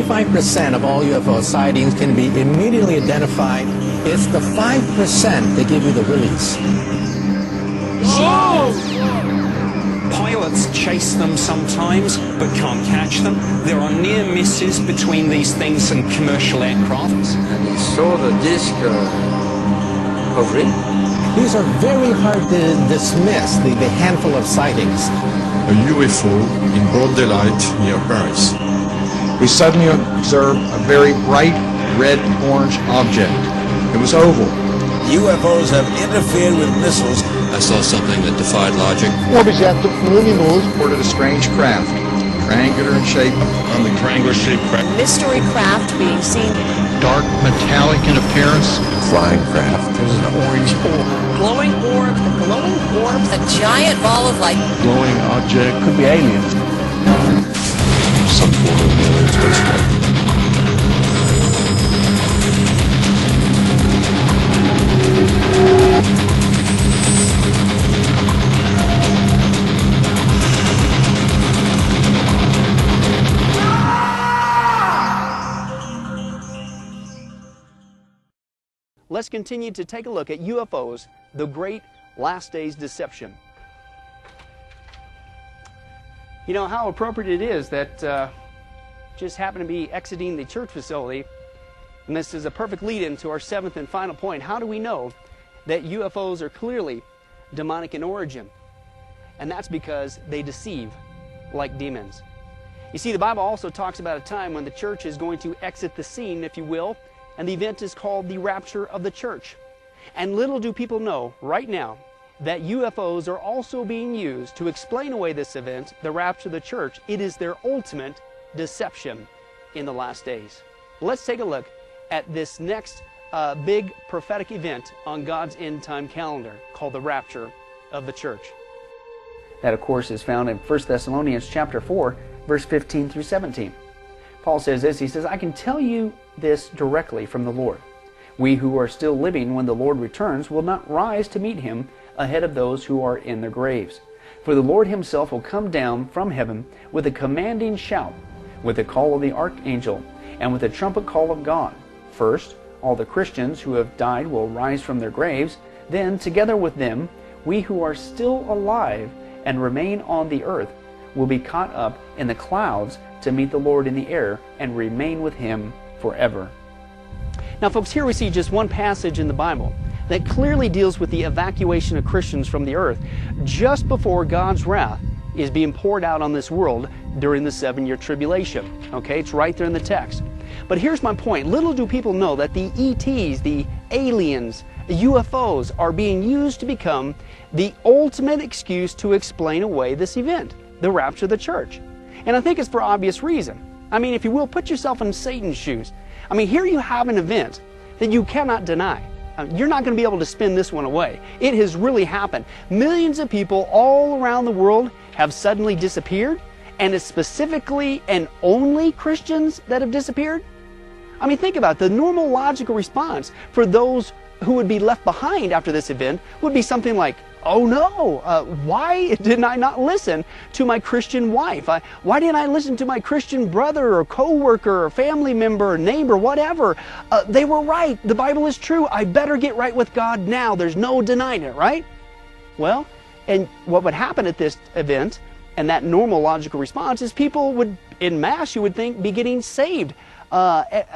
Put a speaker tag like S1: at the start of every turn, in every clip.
S1: 95% of all UFO sightings can be immediately identified. It's the 5% that give you the willies.
S2: Pilots chase them sometimes, but can't catch them. There are near misses between these things and commercial aircraft.
S3: And he saw the disc hovering.
S1: These are very hard to dismiss, the handful of sightings.
S4: A UFO in broad daylight near Paris.
S5: We suddenly observed a very bright red-orange object. It was oval.
S6: UFOs have interfered with missiles.
S4: I saw something that defied logic.
S5: O objeto luminoso reported a strange craft, triangular in shape.
S4: On the triangular shaped craft.
S7: Mystery craft being seen.
S5: Dark metallic in appearance.
S6: Flying craft.
S5: There's an orange orb.
S7: Glowing orbs. Glowing orbs. A giant ball of light.
S5: Glowing object. Could be aliens.
S4: Some form of alien spacecraft.
S8: Let's continue to take a look at UFOs, the great last days deception. You know how appropriate it is that just happen to be exiting the church facility, and this is a perfect lead-in to our seventh and final point. How do we know that UFOs are clearly demonic in origin? And that's because they deceive like demons. You see, the Bible also talks about a time when the church is going to exit the scene, if you will, and the event is called the rapture of the church. And little do people know right now that UFOs are also being used to explain away this event, the rapture of the church. It is their ultimate deception in the last days. Let's take a look at this next big prophetic event on God's end time calendar called the rapture of the church. That, of course, is found in 1 Thessalonians chapter 4, verse 15 through 17. Paul says this, he says, I can tell you this directly from the Lord. We who are still living when the Lord returns will not rise to meet him ahead of those who are in their graves. For the Lord himself will come down from heaven with a commanding shout, with the call of the archangel, and with the trumpet call of God. First, all the Christians who have died will rise from their graves. Then, together with them, we who are still alive and remain on the earth will be caught up in the clouds to meet the Lord in the air and remain with him forever. Now, folks, here we see just one passage in the Bible that clearly deals with the evacuation of Christians from the earth just before God's wrath is being poured out on this world during the 7-year tribulation. Okay, it's right there in the text. But here's my point. Little do people know that the ETs, the aliens, the UFOs are being used to become the ultimate excuse to explain away this event, the rapture of the church. And I think it's for obvious reason. I mean, if you will, put yourself in Satan's shoes. I mean, here you have an event that you cannot deny. You're not going to be able to spin this one away. It has really happened. Millions of people all around the world have suddenly disappeared, and it's specifically and only Christians that have disappeared. I mean, think about it. The normal logical response for those who would be left behind after this event would be something like, oh no, why didn't I not listen to my Christian wife? Why didn't I listen to my Christian brother or co-worker or family member or neighbor, whatever? They were right. The Bible is true. I better get right with God now. There's no denying it, right? Well, and what would happen at this event, and that normal logical response, is people would, en masse, you would think, be getting saved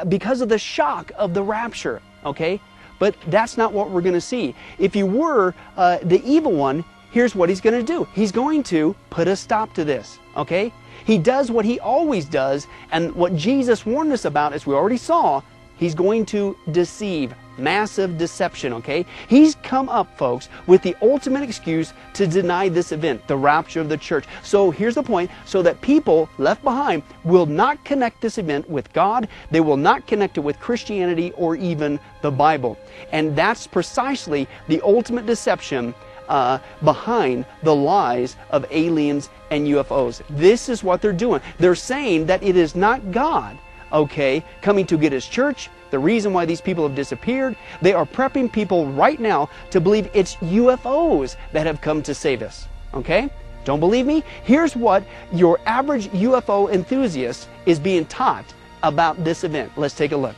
S8: because of the shock of the rapture, okay? But that's not what we're going to see. If you were the evil one, here's what he's going to do. He's going to put a stop to this, okay? He does what he always does, and what Jesus warned us about, as we already saw, he's going to deceive. Massive deception, okay? He's come up, folks, with the ultimate excuse to deny this event, the rapture of the church. So here's the point, so that people left behind will not connect this event with God, they will not connect it with Christianity or even the Bible. And that's precisely the ultimate deception behind the lies of aliens and UFOs. This is what they're doing. They're saying that it is not God, okay, coming to get his church. The reason why these people have disappeared, they are prepping people right now to believe it's UFOs that have come to save us, okay? Don't believe me? Here's what your average UFO enthusiast is being taught about this event. Let's take a look.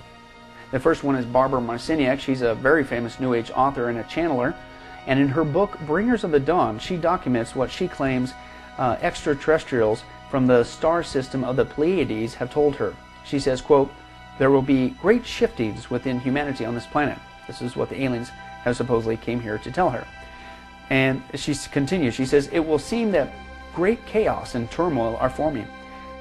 S8: The first one is Barbara Marciniak. She's a very famous New Age author and a channeler. And in her book, Bringers of the Dawn, she documents what she claims extraterrestrials from the star system of the Pleiades have told her. She says, quote, "There will be great shiftings within humanity on this planet." This is what the aliens have supposedly came here to tell her. And she continues, she says, "It will seem that great chaos and turmoil are forming,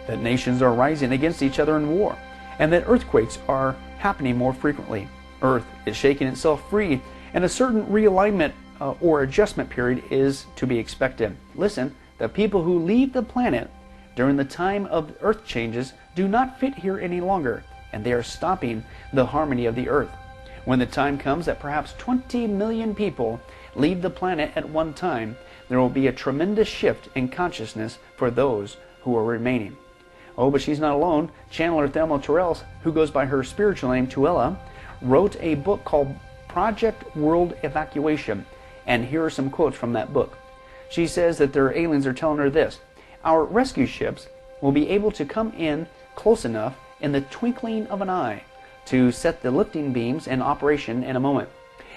S8: that nations are rising against each other in war, and that earthquakes are happening more frequently. Earth is shaking itself free, and a certain realignment or adjustment period is to be expected. Listen, the people who leave the planet during the time of earth changes do not fit here any longer, and they are stopping the harmony of the earth. When the time comes that perhaps 20 million people leave the planet at one time, there will be a tremendous shift in consciousness for those who are remaining." Oh, but she's not alone. Channeler Thelma Terrell, who goes by her spiritual name Tuella, wrote a book called Project World Evacuation, and here are some quotes from that book. She says that their aliens are telling her this: "Our rescue ships will be able to come in close enough in the twinkling of an eye to set the lifting beams in operation in a moment.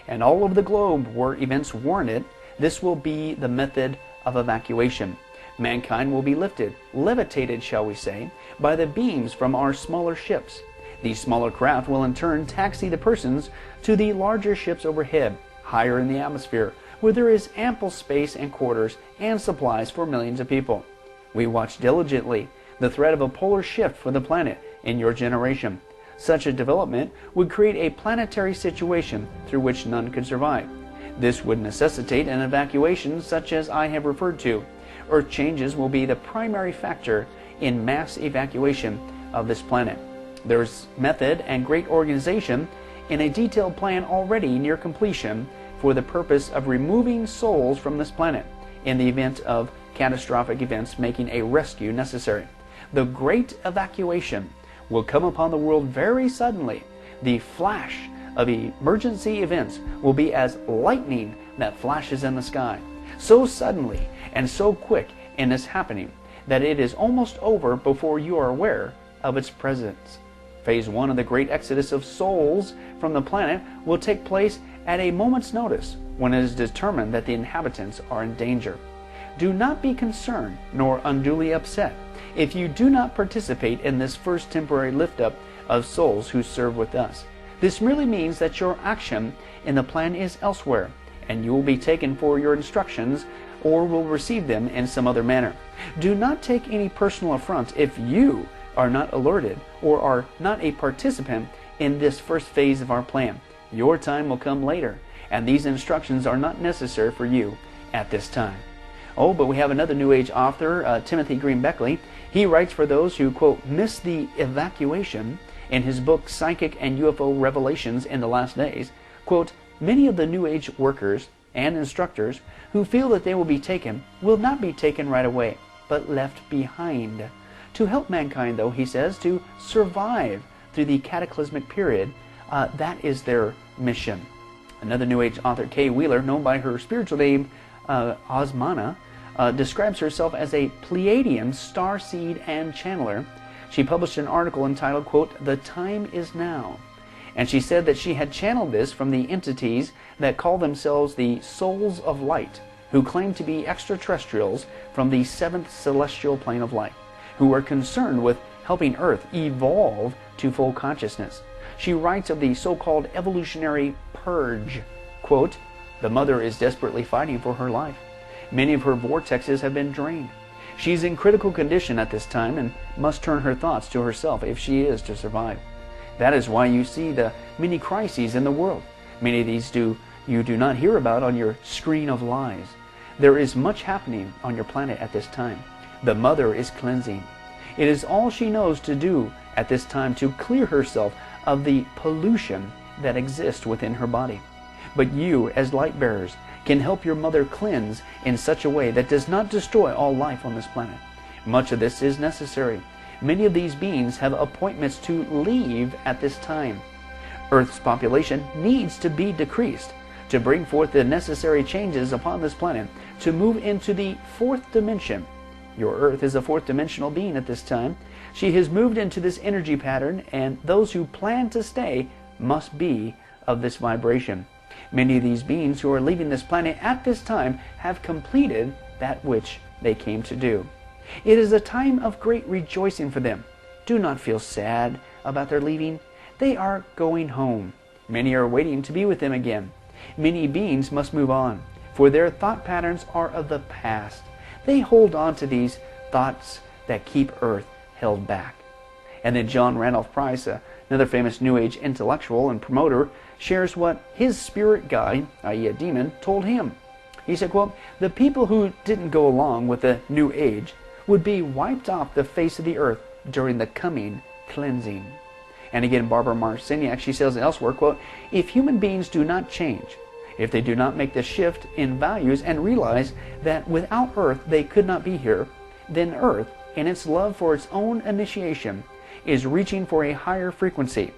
S8: And all over the globe where events warrant it, this will be the method of evacuation. Mankind will be lifted, levitated, shall we say, by the beams from our smaller ships. These smaller craft will in turn taxi the persons to the larger ships overhead, higher in the atmosphere, where there is ample space and quarters and supplies for millions of people. We watch diligently the threat of a polar shift for the planet in your generation. Such a development would create a planetary situation through which none could survive. This would necessitate an evacuation such as I have referred to. Earth changes will be the primary factor in mass evacuation of this planet. There's method and great organization in a detailed plan already near completion for the purpose of removing souls from this planet in the event of catastrophic events making a rescue necessary. The great evacuation will come upon the world very suddenly. The flash of emergency events will be as lightning that flashes in the sky, so suddenly and so quick in its happening that it is almost over before you are aware of its presence. Phase 1 of the great exodus of souls from the planet will take place at a moment's notice when it is determined that the inhabitants are in danger. Do not be concerned nor unduly upset if you do not participate in this first temporary lift-up of souls who serve with us. This merely means that your action in the plan is elsewhere, and you will be taken for your instructions or will receive them in some other manner. Do not take any personal affront if you are not alerted or are not a participant in this first phase of our plan. Your time will come later, and these instructions are not necessary for you at this time. Oh, but we have another New Age author, Timothy Green Beckley. He writes for those who, quote, miss the evacuation in his book Psychic and UFO Revelations in the Last Days. Quote, many of the New Age workers and instructors who feel that they will be taken will not be taken right away, but left behind. To help mankind, though, he says, to survive through the cataclysmic period, that is their mission. Another New Age author, Kay Wheeler, known by her spiritual name Osmana, describes herself as a Pleiadian star seed and channeler. She published an article entitled, quote, The Time Is Now. And she said that she had channeled this from the entities that call themselves the Souls of Light, who claim to be extraterrestrials from the 7th celestial plane of light, who are concerned with helping Earth evolve to full consciousness. She writes of the so-called evolutionary purge. Quote, the mother is desperately fighting for her life. Many of her vortexes have been drained. She's in critical condition at this time and must turn her thoughts to herself if she is to survive. That is why you see the many crises in the world. Many of these you do not hear about on your screen of lies. There is much happening on your planet at this time. The mother is cleansing. It is all she knows to do at this time to clear herself of the pollution that exists within her body. But you, as light bearers, can help your mother cleanse in such a way that does not destroy all life on this planet. Much of this is necessary. Many of these beings have appointments to leave at this time. Earth's population needs to be decreased to bring forth the necessary changes upon this planet to move into the 4th dimension. Your Earth is a fourth dimensional being at this time. She has moved into this energy pattern, and those who plan to stay must be of this vibration. Many of these beings who are leaving this planet at this time have completed that which they came to do. It is a time of great rejoicing for them. Do not feel sad about their leaving. They are going home. Many are waiting to be with them again. Many beings must move on, for their thought patterns are of the past. They hold on to these thoughts that keep Earth held back. And then John Randolph Price, another famous New Age intellectual and promoter, shares what his spirit guide, i.e. a demon, told him. He said, quote, "The people who didn't go along with the New Age would be wiped off the face of the earth during the coming cleansing." And again, Barbara Marciniak, she says elsewhere, quote, "If human beings do not change, if they do not make the shift in values and realize that without Earth they could not be here, then Earth, in its love for its own initiation, is reaching for a higher frequency,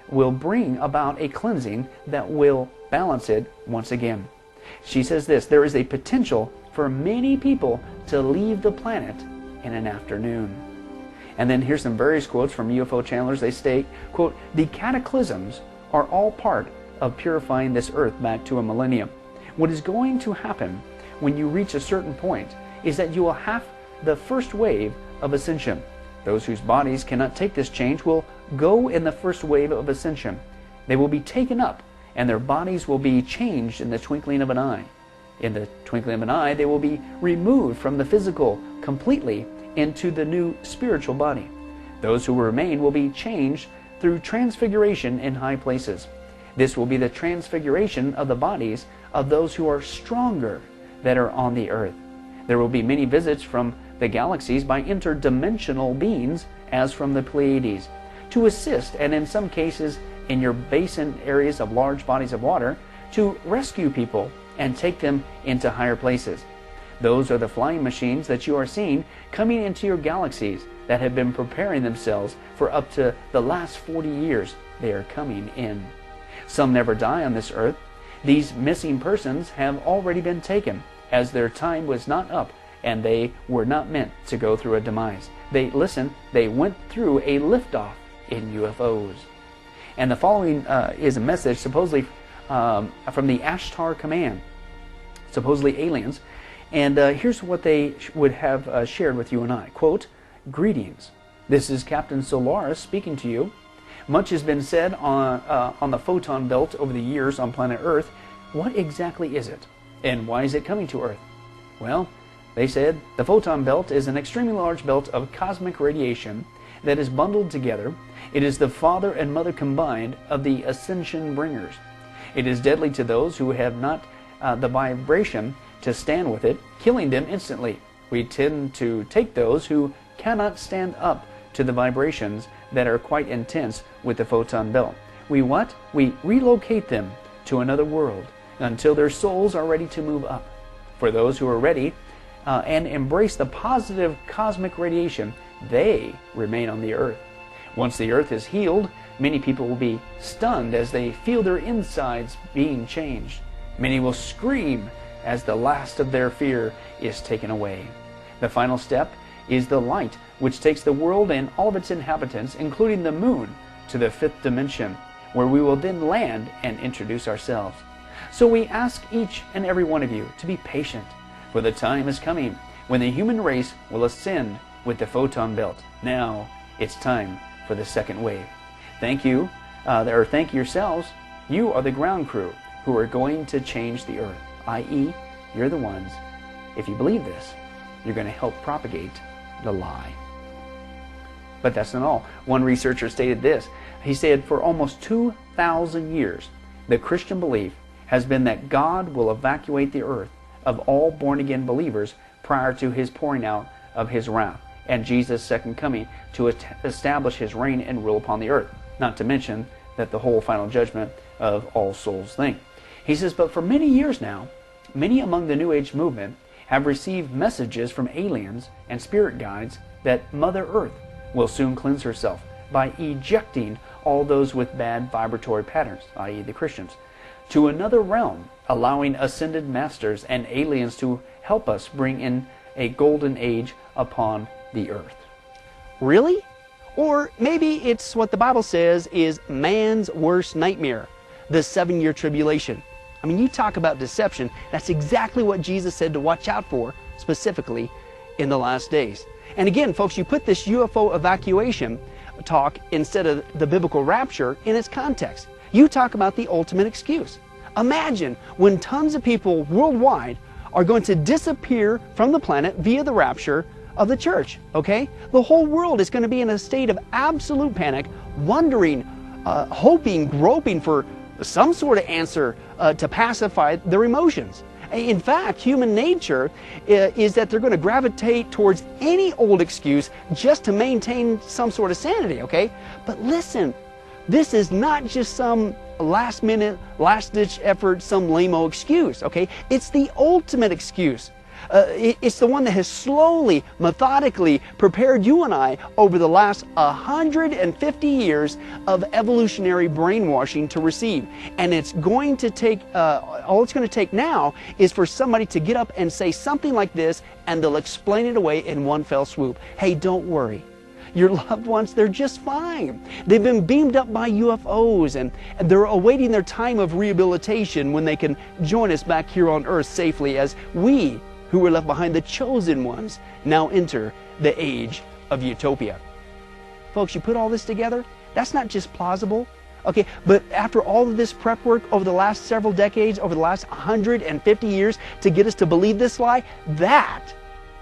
S8: will bring about a cleansing that will balance it once again." She says this, "There is a potential for many people to leave the planet in an afternoon." And then here's some various quotes from UFO channelers. They state, quote, "The cataclysms are all part of purifying this earth back to a millennium. What is going to happen when you reach a certain point is that you will have the first wave of ascension. Those whose bodies cannot take this change will go in the first wave of ascension. They will be taken up, and their bodies will be changed in the twinkling of an eye. In the twinkling of an eye, they will be removed from the physical completely into the new spiritual body. Those who remain will be changed through transfiguration in high places. This will be the transfiguration of the bodies of those who are stronger that are on the earth. There will be many visits from the galaxies by interdimensional beings, as from the Pleiades, to assist, and in some cases in your basin areas of large bodies of water, to rescue people and take them into higher places. Those are the flying machines that you are seeing coming into your galaxies that have been preparing themselves for up to the last 40 years. They are coming in. Some never die on this earth. These missing persons have already been taken, as their time was not up and they were not meant to go through a demise. They went through a liftoff in UFOs. And the following is a message supposedly from the Ashtar Command, supposedly aliens. And here's what they would have shared with you and I. Quote, "Greetings. This is Captain Solaris speaking to you. Much has been said on the photon belt over the years on planet Earth. What exactly is it? And why is it coming to Earth? Well, they said the photon belt is an extremely large belt of cosmic radiation that is bundled together. It is the father and mother combined of the ascension bringers. It is deadly to those who have not the vibration to stand with it, killing them instantly. We tend to take those who cannot stand up to the vibrations that are quite intense with the photon belt. We relocate them to another world until their souls are ready to move up. For those who are ready and embrace the positive cosmic radiation, they remain on the earth. Once the earth is healed, many people will be stunned as they feel their insides being changed. Many will scream as the last of their fear is taken away. The final step is the light, which takes the world and all of its inhabitants, including the moon, to the fifth dimension, where we will then land and introduce ourselves. So we ask each and every one of you to be patient, for the time is coming when the human race will ascend with the photon belt. Now it's time for the second wave. Thank you, thank yourselves. You are the ground crew who are going to change the earth, i.e., you're the ones, if you believe this, you're going to help propagate the lie. But that's not all. One researcher stated this. He said, for almost 2,000 years, the Christian belief has been that God will evacuate the earth of all born-again believers prior to his pouring out of his wrath and Jesus' second coming to establish his reign and rule upon the earth. Not to mention that the whole final judgment of all souls thing. He says, but for many years now, many among the New Age movement have received messages from aliens and spirit guides that Mother Earth will soon cleanse herself by ejecting all those with bad vibratory patterns, i.e. the Christians, to another realm, allowing ascended masters and aliens to help us bring in
S9: a golden age upon the earth.
S8: Really? Or maybe it's what the Bible says is man's worst nightmare, the 7-year tribulation. I mean, you talk about deception. That's exactly what Jesus said to watch out for, specifically in the last days. And again, folks, you put this UFO evacuation talk instead of the biblical rapture in its context. You talk about the ultimate excuse. Imagine when tons of people worldwide are going to disappear from the planet via the rapture of the church, okay? The whole world is going to be in a state of absolute panic, wondering, hoping, groping for some sort of answer to pacify their emotions. In fact, human nature is that they're going to gravitate towards any old excuse just to maintain some sort of sanity, okay? But listen, this is not just some last-minute, last-ditch effort, some lame-o excuse, okay? It's the ultimate excuse. It's the one that has slowly, methodically prepared you and I over the last 150 years of evolutionary brainwashing to receive. And it's going to take, all it's going to take now is for somebody to get up and say something like this, and they'll explain it away in one fell swoop. Hey, don't worry. Your loved ones, they're just fine. They've been beamed up by UFOs, and they're awaiting their time of rehabilitation when they can join us back here on Earth safely as we, who were left behind, the chosen ones, now enter the age of utopia. Folks, you put all this together, that's not just plausible, okay, but after all of this prep work over the last several decades, over the last 150 years to get us to believe this lie, that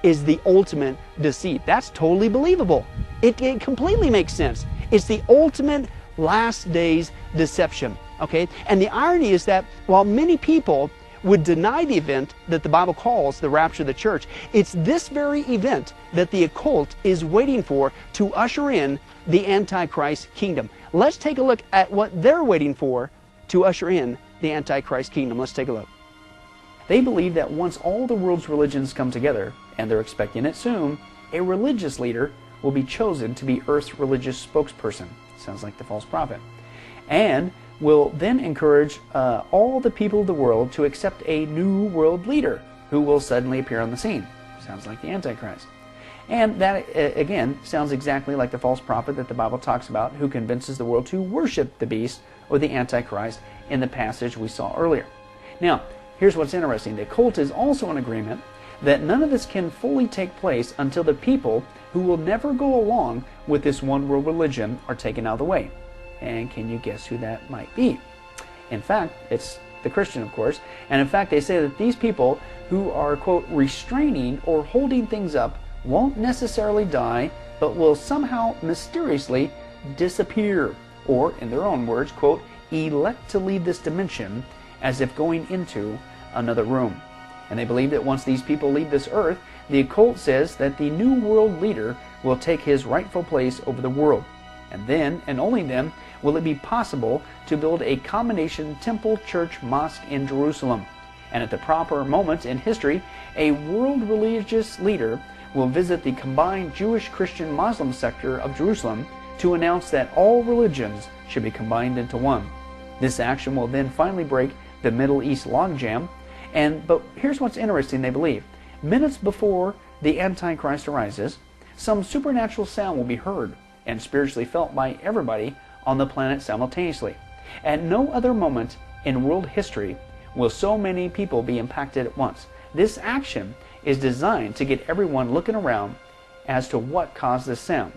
S8: is the ultimate deceit. That's totally believable. It completely makes sense. It's the ultimate last days deception, okay? And the irony is that while many people would deny the event that the Bible calls the rapture of the church, it's this very event that the occult is waiting for to usher in the Antichrist kingdom. Let's take a look at what they're waiting for to usher in the Antichrist kingdom. Let's take a look.
S9: They believe that once all the world's religions come together, and they're expecting it soon, a religious leader will be chosen to be Earth's religious spokesperson. Sounds like the false prophet. And will then encourage all the people of the world to accept a new world leader who will suddenly appear on the scene. Sounds like the Antichrist. And that, again, sounds exactly like the false prophet that the Bible talks about, who convinces the world to worship the beast or the Antichrist in the passage we saw earlier. Now, here's what's interesting. The cult is also in agreement that none of this can fully take place until the people who will never go along with this one world religion are taken out of the way. And can you guess who that might be? In fact, it's the Christian, of course. And in fact, they say that these people who are, quote, restraining or holding things up won't necessarily die, but will somehow mysteriously disappear. Or, in their own words, quote, elect to leave this dimension as if going into another room. And they believe that once these people leave this earth, the occult says that the new world leader will take his rightful place over the world. And then, and only then, will it be possible to build a combination temple, church, mosque in Jerusalem. And at the proper moment in history, a world religious leader will visit the combined Jewish, Christian, Muslim sector of Jerusalem to announce that all religions should be combined into one. This action will then finally break the Middle East logjam. But here's what's interesting, they believe. Minutes before the Antichrist arises, some supernatural sound will be heard and spiritually felt by everybody on the planet simultaneously. At no other moment in world history will so many people be impacted at once. This action is designed to get everyone looking around as to what caused this sound.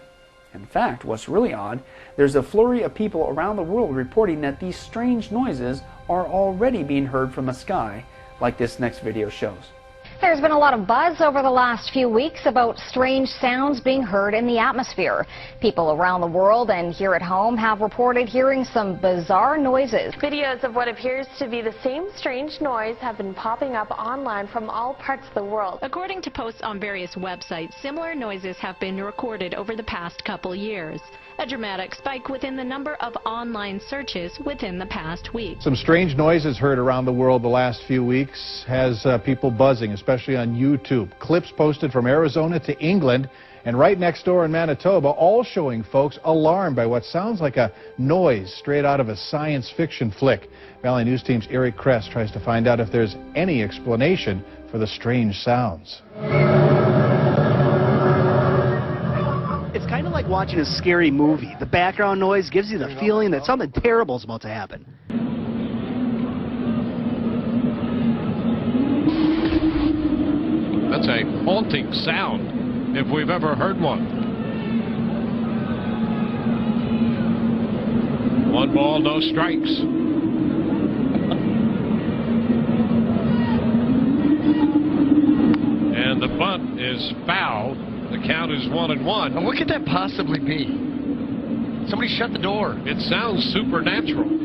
S9: In fact, what's really odd, there's a flurry of people around the world reporting that these strange noises are already being heard from the sky, like this next video shows.
S10: There's been a lot of buzz over the last few weeks about strange sounds being heard in the atmosphere. People around the world and here at home have reported hearing some bizarre noises.
S11: Videos of what appears to be the same strange noise have been popping up online from all parts of the world.
S12: According to posts on various websites, similar noises have been recorded over the past couple years. A dramatic spike within the number of online searches within the past week.
S5: Some strange noises heard around the world the last few weeks has people buzzing, especially on YouTube. Clips posted from Arizona to England and right next door in Manitoba, all showing folks alarmed by what sounds like a noise straight out of a science fiction flick. Valley News Team's Eric Kress tries to find out if there's any explanation for the strange sounds.
S13: like watching a scary movie. The background noise gives you the feeling that something terrible is about to happen.
S14: That's a haunting sound, if we've ever heard one. One ball, no strikes. And the bunt is foul. The count is 1-1.
S15: And what could that possibly be? Somebody shut the door.
S14: It sounds supernatural.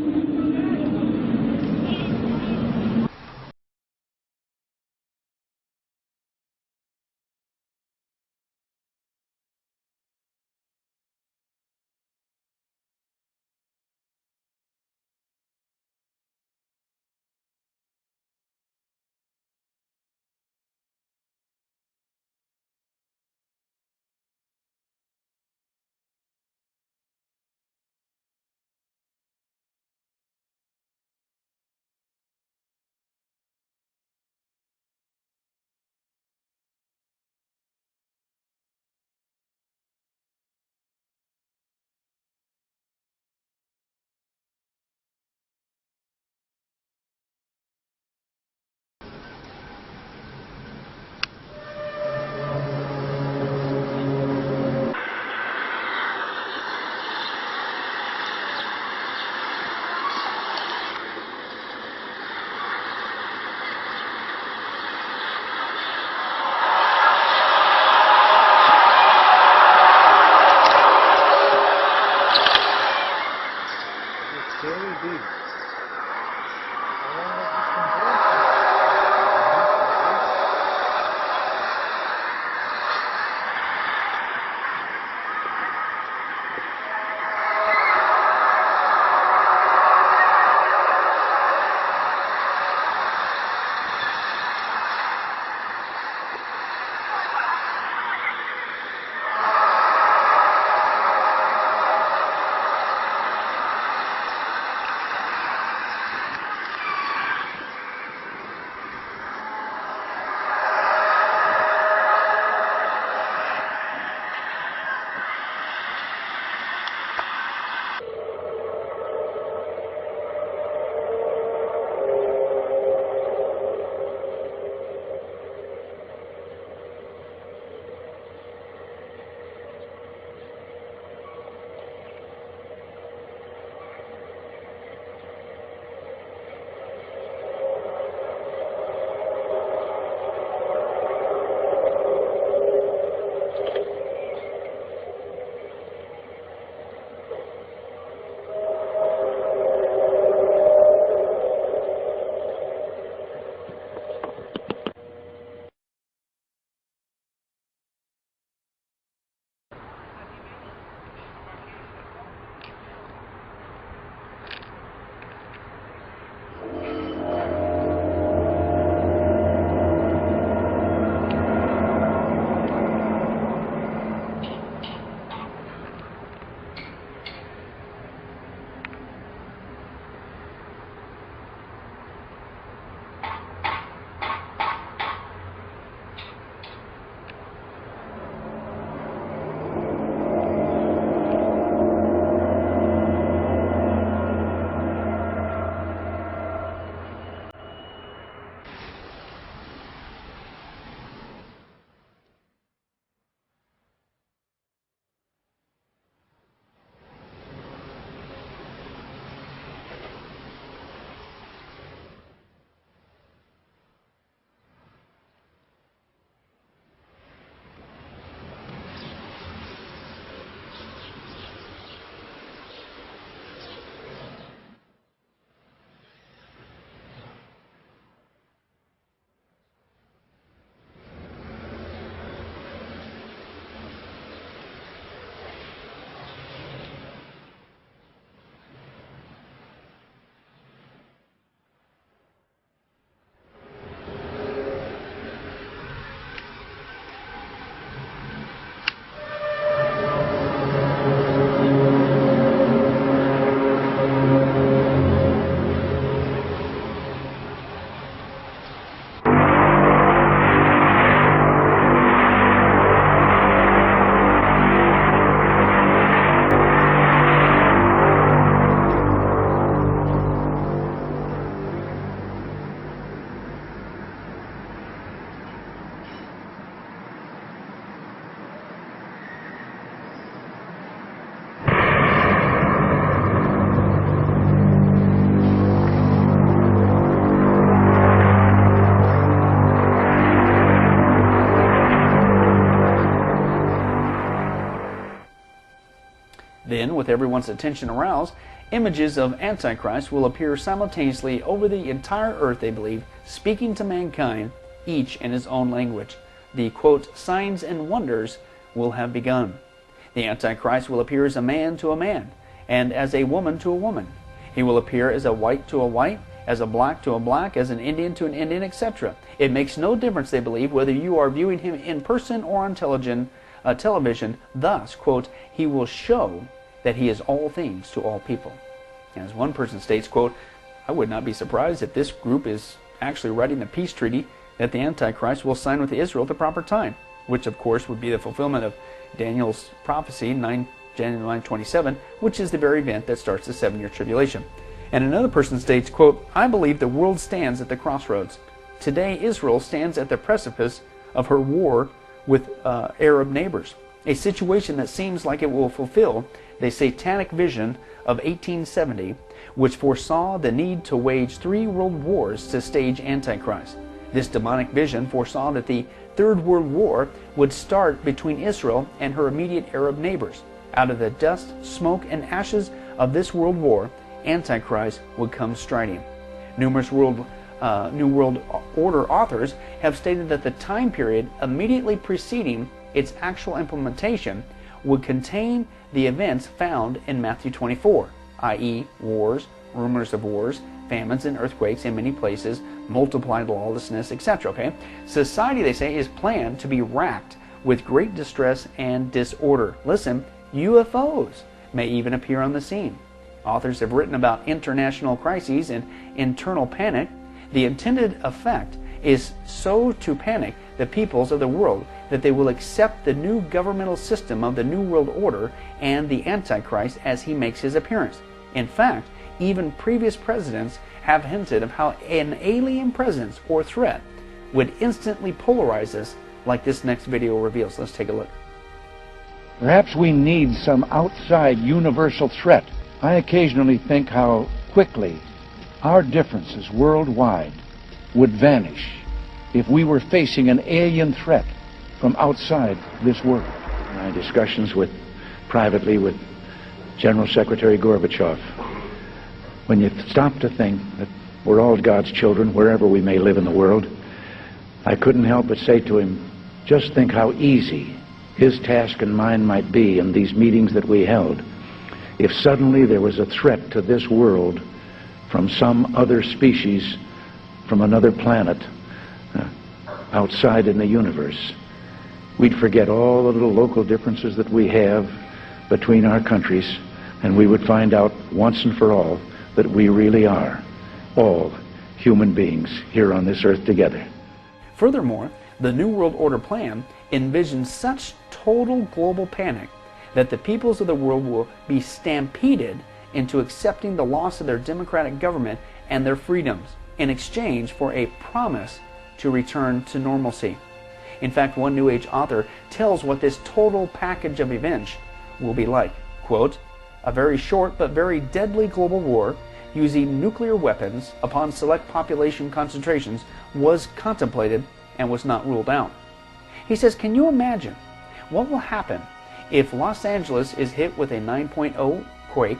S9: Then, with everyone's attention aroused, images of Antichrist will appear simultaneously over the entire earth, they believe, speaking to mankind, each in his own language. The, quote, signs and wonders will have begun. The Antichrist will appear as a man to a man, and as a woman to a woman. He will appear as a white to a white, as a black to a black, as an Indian to an Indian, etc. It makes no difference, they believe, whether you are viewing him in person or on television. Thus, quote, he will show that he is all things to all people. As one person states, quote, I would not be surprised if this group is actually writing the peace treaty that the Antichrist will sign with Israel at the proper time, which of course would be the fulfillment of Daniel's prophecy, January 9/27, which is the very event that starts the 7-year tribulation. And another person states, quote, I believe the world stands at the crossroads. Today, Israel stands at the precipice of her war with Arab neighbors, a situation that seems like it will fulfill the satanic vision of 1870, which foresaw the need to wage 3 world wars to stage Antichrist. This demonic vision foresaw that the Third World War would start between Israel and her immediate Arab neighbors. Out of the dust, smoke, and ashes of this world war, Antichrist would come striding. Numerous New World Order authors have stated that the time period immediately preceding its actual implementation would contain the events found in Matthew 24, i.e. wars, rumors of wars, famines and earthquakes in many places, multiplied lawlessness, etc. Okay? Society, they say, is planned to be racked with great distress and disorder. Listen, UFOs may even appear on the scene. Authors have written about international crises and internal panic. The intended effect is so to panic the peoples of the world that they will accept the new governmental system of the New World Order and the Antichrist as he makes his appearance. In fact, even previous presidents have hinted of how an alien presence or threat would instantly polarize us, like this next video reveals. Let's take a look.
S16: Perhaps we need some outside universal threat. I occasionally think how quickly our differences worldwide would vanish if we were facing an alien threat from outside this world. My discussions privately with General Secretary Gorbachev, when you stop to think that we're all God's children wherever we may live in the world, I couldn't help but say to him, just think how easy his task and mine might be in these meetings that we held if suddenly there was a threat to this world from some other species, from another planet, outside in the universe. We'd forget all the little local differences that we have between our countries, and we would find out once and for all that we really are all human beings here on this earth together.
S9: Furthermore, the New World Order plan envisions such total global panic that the peoples of the world will be stampeded into accepting the loss of their democratic government and their freedoms in exchange for a promise to return to normalcy. In fact, one New Age author tells what this total package of events will be like. Quote, a very short but very deadly global war using nuclear weapons upon select population concentrations was contemplated and was not ruled out. He says, can you imagine what will happen if Los Angeles is hit with a 9.0 quake,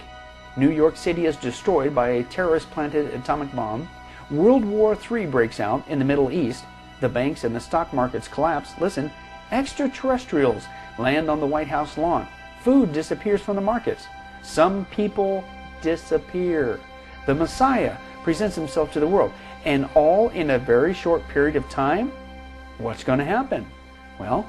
S9: New York City is destroyed by a terrorist-planted atomic bomb, World War III breaks out in the Middle East, the banks and the stock markets collapse, listen, extraterrestrials land on the White House lawn, food disappears from the markets, some people disappear, the Messiah presents himself to the world, and all in a very short period of time? What's going to happen? Well,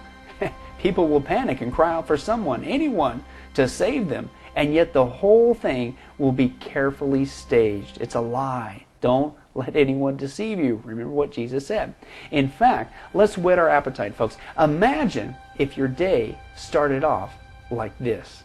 S9: people will panic and cry out for someone, anyone, to save them, and yet the whole thing will be carefully staged. It's a lie. Don't let anyone deceive you. Remember what Jesus said. In fact, let's whet our appetite, folks. Imagine if your day started off like this.